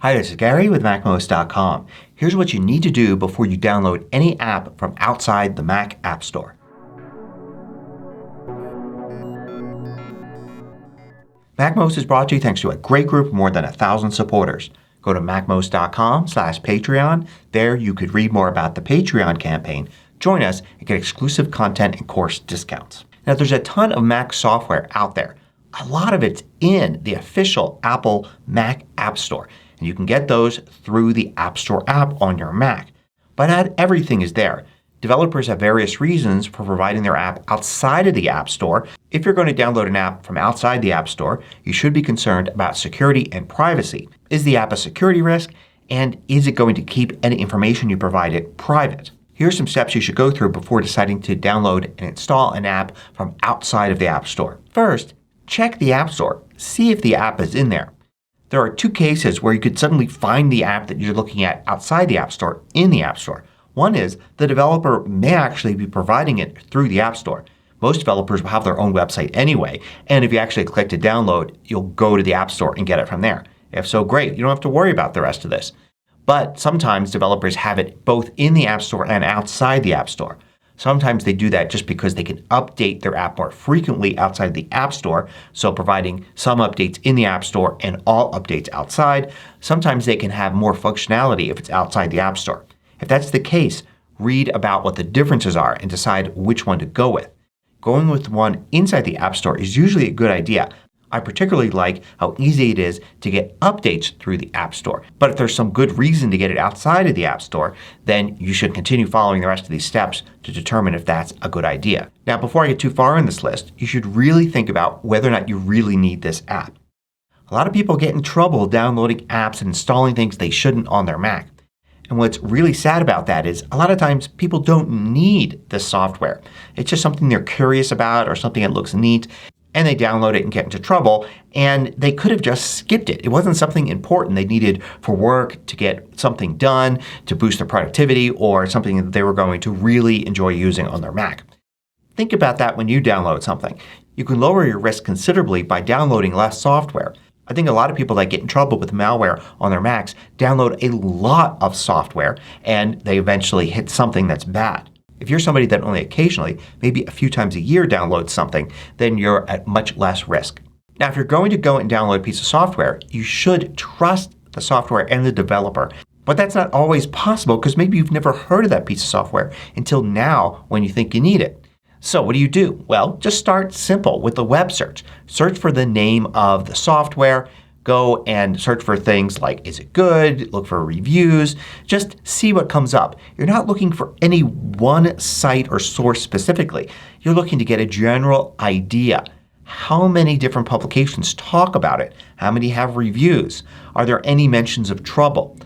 Hi, this is Gary with MACMOST.com. Here's what you need to do before you download any app from outside the Mac App Store. MACMOST is brought to you thanks to a great group of more than 1,000 supporters. Go to MACMOST.com/Patreon. There you could read more about the Patreon campaign, join us, and get exclusive content and course discounts. Now there's a ton of Mac software out there. A lot of it's in the official Apple Mac App Store. And you can get those through the App Store app on your Mac. But not everything is there. Developers have various reasons for providing their app outside of the App Store. If you're going to download an app from outside the App Store, you should be concerned about security and privacy. Is the app a security risk? And is it going to keep any information you provide it private? Here's some steps you should go through before deciding to download and install an app from outside of the App Store. First, check the App Store. See if the app is in there. There are two cases where you could suddenly find the app that you're looking at outside the App Store in the App Store. One is the developer may actually be providing it through the App Store. Most developers will have their own website anyway, and if you actually click to download, you'll go to the App Store and get it from there. If so, great. You don't have to worry about the rest of this. But sometimes developers have it both in the App Store and outside the App Store. Sometimes they do that just because they can update their app more frequently outside the App Store, so providing some updates in the App Store and all updates outside. Sometimes they can have more functionality if it's outside the App Store. If that's the case, read about what the differences are and decide which one to go with. Going with one inside the App Store is usually a good idea. I particularly like how easy it is to get updates through the App Store. But if there's some good reason to get it outside of the App Store, then you should continue following the rest of these steps to determine if that's a good idea. Now before I get too far in this list, you should really think about whether or not you really need this app. A lot of people get in trouble downloading apps and installing things they shouldn't on their Mac. And what's really sad about that is a lot of times people don't need this software. It's just something they're curious about or something that looks neat. And they download it and get into trouble, and they could have just skipped it. It wasn't something important they needed for work, to get something done, to boost their productivity, or something that they were going to really enjoy using on their Mac. Think about that when you download something. You can lower your risk considerably by downloading less software. I think a lot of people that get in trouble with malware on their Macs download a lot of software and they eventually hit something that's bad. If you're somebody that only occasionally, maybe a few times a year downloads something, then you're at much less risk. Now if you're going to go and download a piece of software, you should trust the software and the developer. But that's not always possible because maybe you've never heard of that piece of software until now when you think you need it. So what do? Well, just start simple with the web search. Search for the name of the software. Go and search for things like is it good? Look for reviews. Just see what comes up. You're not looking for any one site or source specifically. You're looking to get a general idea. How many different publications talk about it? How many have reviews? Are there any mentions of trouble?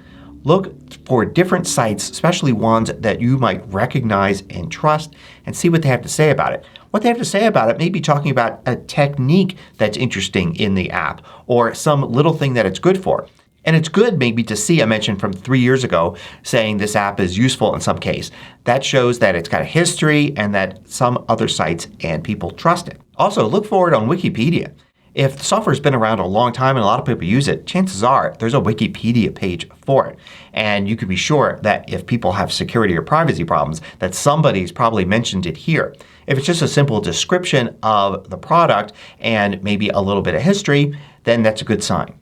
Look for different sites, especially ones that you might recognize and trust, and see what they have to say about it. What they have to say about it may be talking about a technique that's interesting in the app or some little thing that it's good for. And it's good maybe to see a mention from 3 years ago saying this app is useful in some case. That shows that it's got a history and that some other sites and people trust it. Also, look for it on Wikipedia. If the software's been around a long time and a lot of people use it, chances are there's a Wikipedia page for it. And you can be sure that if people have security or privacy problems that somebody's probably mentioned it here. If it's just a simple description of the product and maybe a little bit of history, then that's a good sign.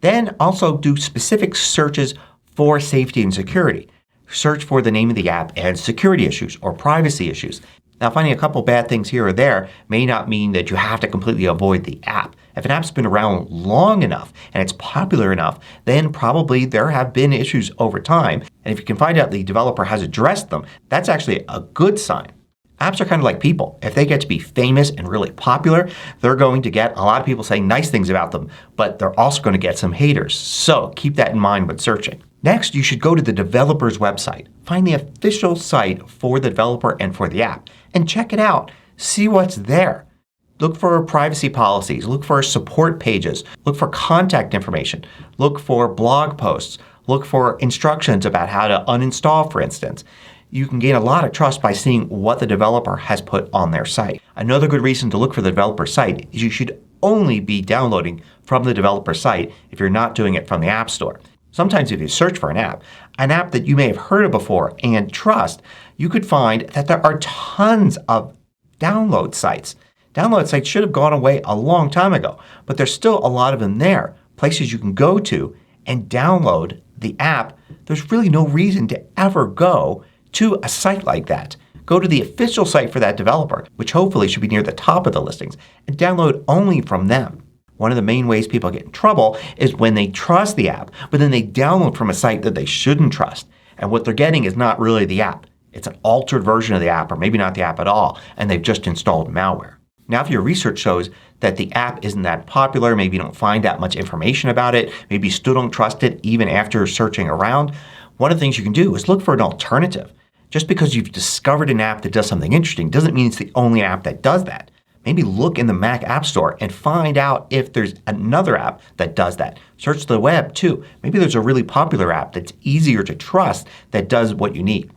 Then also do specific searches for safety and security. Search for the name of the app and security issues or privacy issues. Now finding a couple bad things here or there may not mean that you have to completely avoid the app. If an app's been around long enough and it's popular enough, then probably there have been issues over time. And if you can find out the developer has addressed them, that's actually a good sign. Apps are kind of like people. If they get to be famous and really popular, they're going to get a lot of people saying nice things about them, but they're also going to get some haters. So keep that in mind when searching. Next, you should go to the developer's website. Find the official site for the developer and for the app and check it out. See what's there. Look for privacy policies. Look for support pages. Look for contact information. Look for blog posts. Look for instructions about how to uninstall, for instance. You can gain a lot of trust by seeing what the developer has put on their site. Another good reason to look for the developer site is you should only be downloading from the developer site if you're not doing it from the App Store. Sometimes if you search for an app that you may have heard of before and trust, you could find that there are tons of download sites. Download sites should have gone away a long time ago, but there's still a lot of them there. Places you can go to and download the app. There's really no reason to ever go to a site like that. Go to the official site for that developer, which hopefully should be near the top of the listings, and download only from them. One of the main ways people get in trouble is when they trust the app, but then they download from a site that they shouldn't trust. And what they're getting is not really the app. It's an altered version of the app, or maybe not the app at all, and they've just installed malware. Now if your research shows that the app isn't that popular, maybe you don't find that much information about it, maybe you still don't trust it even after searching around, one of the things you can do is look for an alternative. Just because you've discovered an app that does something interesting doesn't mean it's the only app that does that. Maybe look in the Mac App Store and find out if there's another app that does that. Search the web too. Maybe there's a really popular app that's easier to trust that does what you need.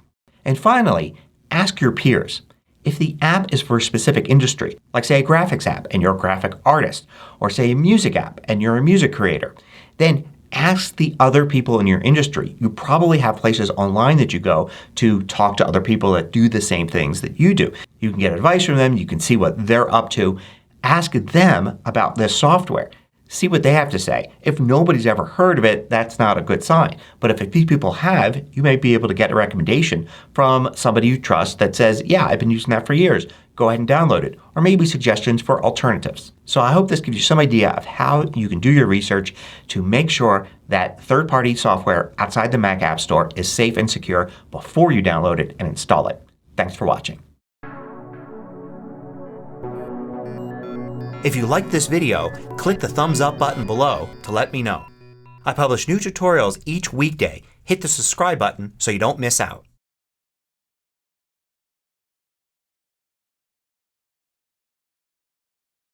And finally, ask your peers. If the app is for a specific industry, like say a graphics app and you're a graphic artist, or say a music app and you're a music creator, then ask the other people in your industry. You probably have places online that you go to talk to other people that do the same things that you do. You can get advice from them. You can see what they're up to. Ask them about this software. See what they have to say. If nobody's ever heard of it, that's not a good sign. But if a few people have, you might be able to get a recommendation from somebody you trust that says, yeah, I've been using that for years. Go ahead and download it. Or maybe suggestions for alternatives. So I hope this gives you some idea of how you can do your research to make sure that third-party software outside the Mac App Store is safe and secure before you download it and install it. Thanks for watching. If you liked this video, click the thumbs up button below to let me know. I publish new tutorials each weekday. Hit the subscribe button so you don't miss out.